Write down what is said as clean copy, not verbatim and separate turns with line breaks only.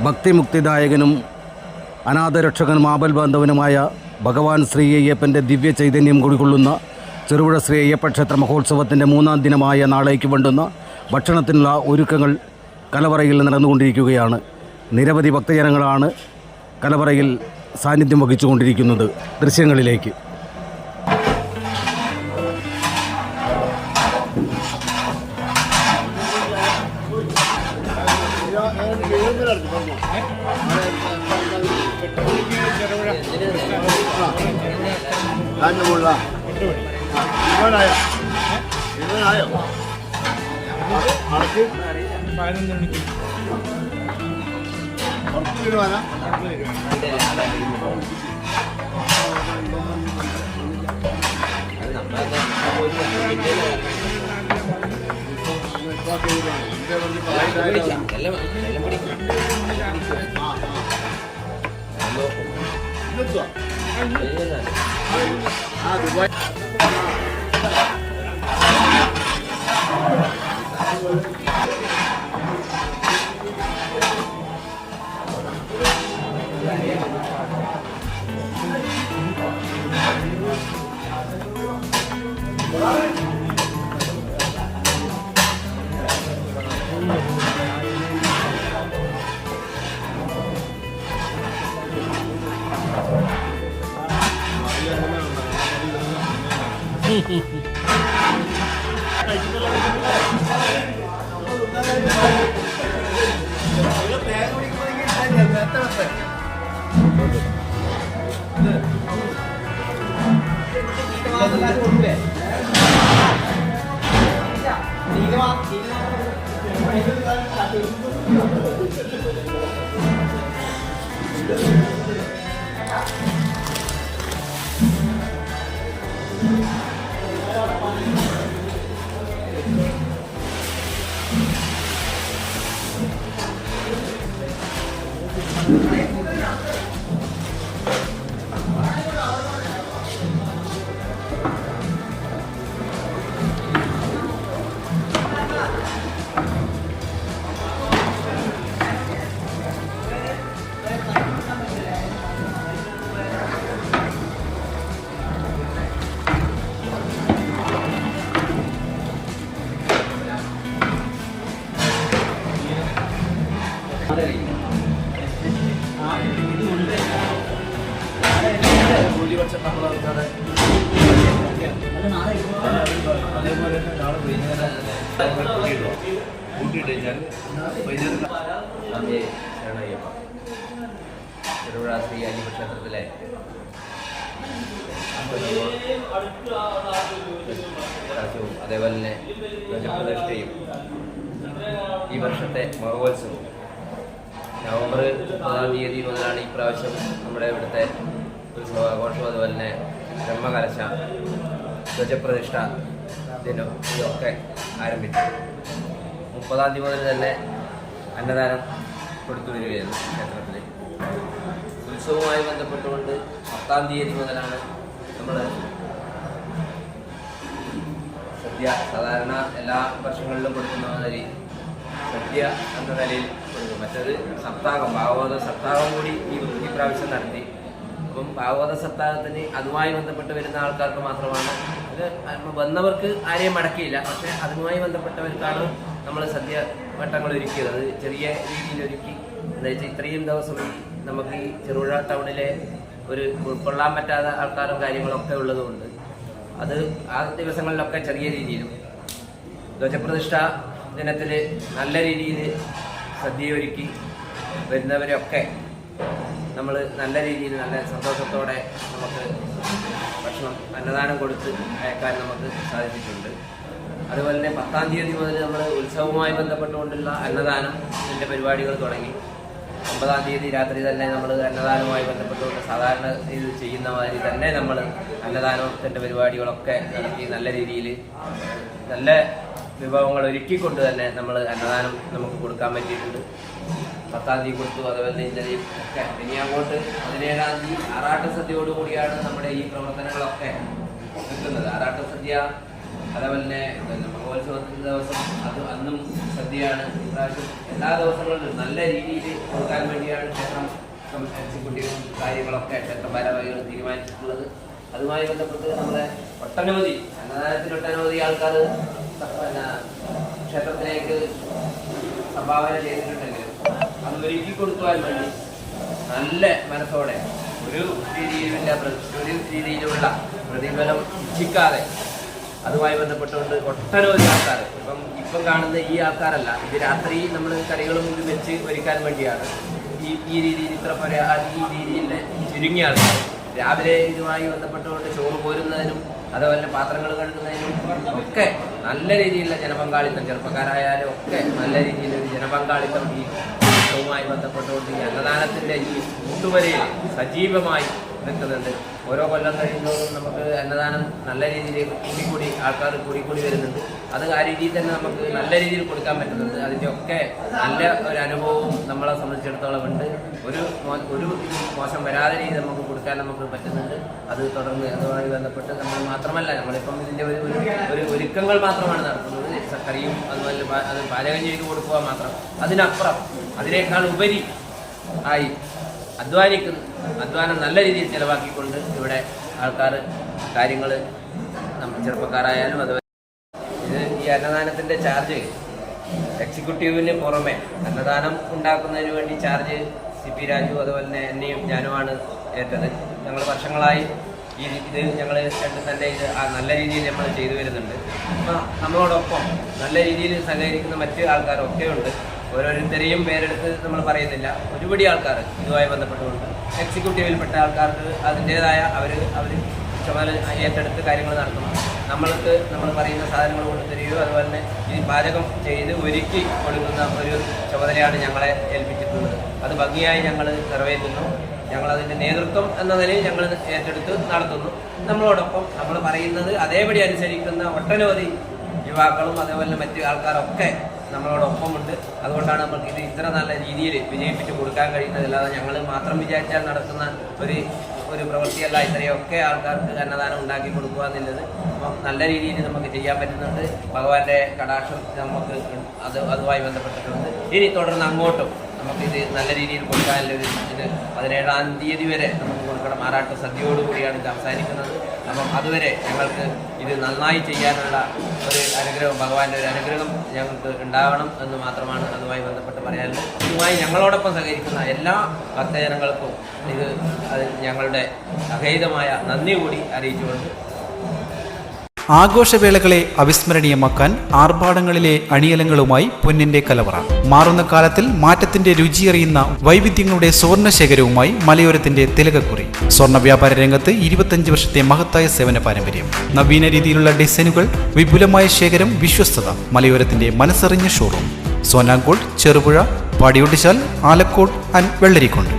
ഭക്തിമുക്തിദായകനും അനാഥരക്ഷകനും ആപൽബാന്ധവനുമായ ഭഗവാൻ ശ്രീ അയ്യപ്പൻ്റെ ദിവ്യ ചൈതന്യം കുടികൊള്ളുന്ന ചെറുപുഴ ശ്രീ അയ്യപ്പ ക്ഷേത്ര മഹോത്സവത്തിൻ്റെ 3-ാം ദിനമായ നാളേക്ക് വേണ്ടുന്ന ഭക്ഷണത്തിനുള്ള ഒരുക്കങ്ങൾ കലവറയിൽ നടന്നുകൊണ്ടിരിക്കുകയാണ്. നിരവധി ഭക്തജനങ്ങളാണ് കലവറയിൽ സാന്നിധ്യം വഹിച്ചുകൊണ്ടിരിക്കുന്നത്. ദൃശ്യങ്ങളിലേക്ക്
ചെറുപുഴ ശ്രീ അയ്യപ്പ ക്ഷേത്രത്തിലെ അതേപോലെ തന്നെ ധ്വജപ്രതിഷ്ഠയും ഈ വർഷത്തെ മഹോത്സവവും നവംബർ 30-ാം തീയതി മുതലാണ് ഈ പ്രാവശ്യം നമ്മുടെ ഇവിടുത്തെ ഉത്സവാഘോഷവും അതുപോലെ തന്നെ ബ്രഹ്മകലശ ധ്വജപ്രതിഷ്ഠ ദിനം ഇതൊക്കെ ആരംഭിച്ചു. 30-ാം തീയതി മുതൽ തന്നെ അന്നദാനം കൊടുത്തു വരികയായിരുന്നു ക്ഷേത്രത്തിൽ. ഉത്സവവുമായി ബന്ധപ്പെട്ടുകൊണ്ട് 10-ാം തീയതി മുതലാണ് നമ്മൾ സദ്യ സാധാരണ എല്ലാ വർഷങ്ങളിലും കൊടുക്കുന്ന മാതിരി സദ്യ എന്ന നിലയിൽ കൊടുക്കും. മറ്റത് സപ്താഹം, ഭാഗവത സപ്താഹം കൂടി ഈ പ്രാവശ്യം നടത്തി. അപ്പം ഭാഗവത സപ്താഹത്തിന് അതുമായി ബന്ധപ്പെട്ട് വരുന്ന ആൾക്കാർക്ക് മാത്രമാണ് അത്. വന്നവർക്ക് ആരെയും മടക്കിയില്ല, പക്ഷെ അതുമായി ബന്ധപ്പെട്ടവർക്കാണ് നമ്മൾ സദ്യ വട്ടങ്ങൾ ഒരുക്കിയത്. അത് ചെറിയ രീതിയിൽ ഒരുക്കി. എന്താ വെച്ചാൽ ഇത്രയും ദിവസം നമുക്ക് ഈ ചെറുപുഴ ടൗണിലെ ഒരു ഉൾക്കൊള്ളാൻ പറ്റാത്ത ആൾക്കാരും കാര്യങ്ങളൊക്കെ ഉള്ളതുകൊണ്ട് അത് ആ ദിവസങ്ങളിലൊക്കെ ചെറിയ രീതിയിലും ധ്വജപ്രതിഷ്ഠ ദിനത്തിൽ നല്ല രീതിയിൽ സദ്യ ഒരുക്കി വരുന്നവരെയൊക്കെ നമ്മൾ നല്ല രീതിയിൽ നല്ല സന്തോഷത്തോടെ നമുക്ക് ഭക്ഷണം അന്നദാനം കൊടുത്ത് അയക്കാൻ നമുക്ക് സാധിച്ചിട്ടുണ്ട്. അതുപോലെ തന്നെ 10-ാം തീയതി മുതൽ നമ്മൾ ഉത്സവവുമായി ബന്ധപ്പെട്ടുകൊണ്ടുള്ള അന്നദാനത്തിൻ്റെ പരിപാടികൾ തുടങ്ങി. 9-ാം തീയതി രാത്രി തന്നെ നമ്മൾ അന്നദാനവുമായി ബന്ധപ്പെട്ടുകൊണ്ട് സാധാരണ ഇത് ചെയ്യുന്ന മാതിരി തന്നെ നമ്മൾ അന്നദാനത്തിൻ്റെ പരിപാടികളൊക്കെ നടത്തി നല്ല രീതിയിൽ നല്ല വിഭവങ്ങൾ ഒരുക്കിക്കൊണ്ട് തന്നെ നമ്മൾ അന്നദാനം നമുക്ക് കൊടുക്കാൻ പറ്റിയിട്ടുണ്ട്. 10-ാം തീയതി കൊടുത്തു. അതുപോലെ ഇന്നലെയും ഒക്കെ ഇനി അങ്ങോട്ട് 17-ാം തീയതി ആറാട്ട് സദ്യയോടുകൂടിയാണ് നമ്മുടെ ഈ പ്രവർത്തനങ്ങളൊക്കെ നിൽക്കുന്നത്. ആറാട്ട് സദ്യ അതേപോലെ തന്നെ മഹോത്സവത്തിൻ്റെ ദിവസം അന്നും സദ്യയാണ്. ഇപ്രാവശ്യം എല്ലാ ദിവസങ്ങളിലും നല്ല രീതിയിൽ കൊടുക്കാൻ വേണ്ടിയാണ് ക്ഷേത്രം എക്സിക്യൂട്ടീവും കാര്യങ്ങളൊക്കെ ക്ഷേത്ര ഭാരവാഹികൾ തീരുമാനിച്ചിട്ടുള്ളത്. അതുമായി ബന്ധപ്പെട്ട് നമ്മളെ ഒട്ടനവധി അന്നദാനത്തിന് ഒട്ടനവധി ആൾക്കാർ പിന്നെ ക്ഷേത്രത്തിലേക്ക് സംഭാവന ചെയ്തിട്ടുണ്ടെങ്കിലും അത് ഒരുക്കി കൊടുക്കുവാൻ വേണ്ടി നല്ല മനസ്സോടെ ഒരു രീതിയിലുള്ള പ്രതിഫലം ഇച്ഛിക്കാതെ അതുമായി ബന്ധപ്പെട്ടുകൊണ്ട് ഒട്ടനവധി ആൾക്കാർ ഇപ്പം കാണുന്ന ഈ ആൾക്കാരല്ല, ഇത് രാത്രി നമ്മൾ കറികളും ഇത് വെച്ച് ഒരുക്കാൻ വേണ്ടിയാണ് ഈ രീതിയിൽ ഈ രീതിയിൽ ചുരുങ്ങിയ ആൾക്കാർ രാവിലെ ഇതുമായി ബന്ധപ്പെട്ടുകൊണ്ട് ചോറ് പോരുന്നതിനും അതുപോലെ പാത്രങ്ങൾ കഴുകുന്നതിനും ഒക്കെ നല്ല രീതിയിലുള്ള ജനപങ്കാളിത്തം, ചെറുപ്പക്കാരായാലും ഒക്കെ നല്ല രീതിയിലൊരു ജനപങ്കാളിത്തം ഈ ഉത്സവവുമായി ബന്ധപ്പെട്ടുകൊണ്ട് ഈ അന്നദാനത്തിൻ്റെ ഈ കൂട്ടുവരയിൽ സജീവമായി നിൽക്കുന്നുണ്ട്. ഓരോ കൊല്ലം കഴിയുന്നതും നമുക്ക് അന്നദാനം നല്ല രീതിയിൽ കൂടിക്കൂടി ആൾക്കാർ കൂടിക്കൂടി വരുന്നുണ്ട്. അത് ആ രീതിയിൽ തന്നെ നമുക്ക് നല്ല രീതിയിൽ കൊടുക്കാൻ പറ്റുന്നുണ്ട്. അതിൻ്റെ ഒക്കെ നല്ല ഒരു അനുഭവവും നമ്മളെ സംബന്ധിച്ചിടത്തോളം ഉണ്ട്. ഒരു മോശം വരാതെ രീതി നമുക്ക് കൊടുക്കാൻ നമുക്ക് പറ്റുന്നുണ്ട്. അത് തുടർന്ന് അതുമായി ബന്ധപ്പെട്ട് നമ്മൾ മാത്രമല്ല, നമ്മളിപ്പം ഇതിൻ്റെ ഒരു ഒരുക്കങ്ങൾ മാത്രമാണ് നടത്തുന്നത്. കറിയും അതുപോലെ അത് പാചകം ചെയ്ത് കൊടുക്കുക മാത്രം. അതിനപ്പുറം അതിനേക്കാൾ ഉപരി ആയി അധ്വാനം നല്ല രീതിയിൽ ചിലവാക്കിക്കൊണ്ട് ഇവിടെ ആൾക്കാർ കാര്യങ്ങൾ ചെറുപ്പക്കാരായാലും അതുപോലെ ഇത് ഈ അന്നദാനത്തിൻ്റെ ചാർജ് എക്സിക്യൂട്ടീവിന് പുറമെ അന്നദാനം ഉണ്ടാക്കുന്നതിന് വേണ്ടി ചാർജ് CP രാജു അതുപോലെ തന്നെ എന്നെയും ഞാനുമാണ് ഏറ്റത്. ഞങ്ങൾ വർഷങ്ങളായി ഇത് ഞങ്ങൾ തന്നെ ഇത് നല്ല രീതിയിൽ നമ്മൾ ചെയ്തു വരുന്നുണ്ട്. അപ്പം നമ്മളോടൊപ്പം നല്ല രീതിയിൽ സഹകരിക്കുന്ന മറ്റ് ആൾക്കാരൊക്കെ ഉണ്ട്. ഓരോരുത്തരെയും പേരെടുത്ത് നമ്മൾ പറയുന്നില്ല. ഒരുപടി ആൾക്കാർ ഇതുമായി ബന്ധപ്പെട്ടുകൊണ്ട് എക്സിക്യൂട്ടീവിൽപ്പെട്ട ആൾക്കാർക്ക് അതിൻ്റേതായ അവർ ചുമതല ഏറ്റെടുത്ത് കാര്യങ്ങൾ നടത്തണം. നമ്മൾ പറയുന്ന സാധനങ്ങൾ കൊണ്ട് തരികയോ അതുപോലെ തന്നെ ഈ പാചകം ചെയ്ത് ഒരുക്കി കൊടുക്കുന്ന ഒരു ചുമതലയാണ് ഞങ്ങളെ ഏൽപ്പിച്ചിട്ടുള്ളത്. അത് ഭംഗിയായി ഞങ്ങൾ നിറവേറ്റുന്നു. ഞങ്ങളതിൻ്റെ നേതൃത്വം എന്ന നിലയിൽ ഞങ്ങൾ ഏറ്റെടുത്ത് നടത്തുന്നു. നമ്മളോടൊപ്പം നമ്മൾ പറയുന്നത് അതേപടി അനുസരിക്കുന്ന ഒട്ടനവധി യുവാക്കളും അതേപോലെ മറ്റ് ആൾക്കാരൊക്കെ നമ്മളോടൊപ്പമുണ്ട്. അതുകൊണ്ടാണ് നമുക്ക് ഇത് ഇത്ര നല്ല രീതിയിൽ വിജയിപ്പിച്ച് കൊടുക്കാൻ കഴിയുന്നത്. അല്ലാതെ ഞങ്ങൾ മാത്രം വിചാരിച്ചാൽ നടത്തുന്ന ഒരു പ്രവൃത്തിയല്ല. ഇത്രയൊക്കെ ആൾക്കാർക്ക് അന്നദാനം ഉണ്ടാക്കി കൊടുക്കുക എന്നുള്ളത് അപ്പം നല്ല രീതിയിൽ നമുക്ക് ചെയ്യാൻ പറ്റുന്നുണ്ട്. ഭഗവാന്റെ കടാക്ഷം നമുക്ക് അതുമായി ബന്ധപ്പെട്ടിട്ടുണ്ട്. ഇനി തുടർന്ന് അങ്ങോട്ടും നമുക്കിത് നല്ല രീതിയിൽ കൊടുക്കാനുള്ളൊരു ഇത് 17-ാം തീയതി വരെ നമുക്ക് കൊടുക്കണം. മാറാട്ട് സദ്യയോടുകൂടിയാണ് ഇത് അവസാനിക്കുന്നത്. അപ്പം അതുവരെ ഞങ്ങൾക്ക് ഇത് നന്നായി ചെയ്യാനുള്ള ഒരു അനുഗ്രഹം, ഭഗവാന്റെ ഒരു അനുഗ്രഹം ഞങ്ങൾക്ക് ഉണ്ടാവണം എന്ന് മാത്രമാണ് അതുമായി ബന്ധപ്പെട്ട് പറയാനുള്ളത്. ഇതുമായി ഞങ്ങളോടൊപ്പം സഹകരിക്കുന്ന എല്ലാ ഭക്തജനങ്ങൾക്കും ഇത് ഞങ്ങളുടെ അഗൈതമായ നന്ദി കൂടി അറിയിച്ചുകൊണ്ട്
ആഘോഷവേളകളെ അവിസ്മരണീയമാക്കാൻ ആർഭാടങ്ങളിലെ അണിയലങ്ങളുമായി പൊന്നിന്റെ കലവറ. മാറുന്ന കാലത്തിൽ മാറ്റത്തിന്റെ രുചിയറിയുന്ന വൈവിധ്യങ്ങളുടെ സ്വർണ്ണശേഖരവുമായി മലയോരത്തിന്റെ തിലകക്കുറി. സ്വർണ്ണ വ്യാപാര രംഗത്ത് 25 വർഷത്തെ മഹത്തായ സേവന പാരമ്പര്യം. നവീന രീതിയിലുള്ള ഡിസൈനുകൾ, വിപുലമായ ശേഖരം, വിശ്വസ്തത. മലയോരത്തിന്റെ മനസ്സറിഞ്ഞ ഷോറൂം. സോനാങ്കോട്, ചെറുപുഴ, പാടിയൊട്ടിച്ചാൽ, ആലക്കോട് ആൻഡ് വെള്ളരിക്കുണ്ട്.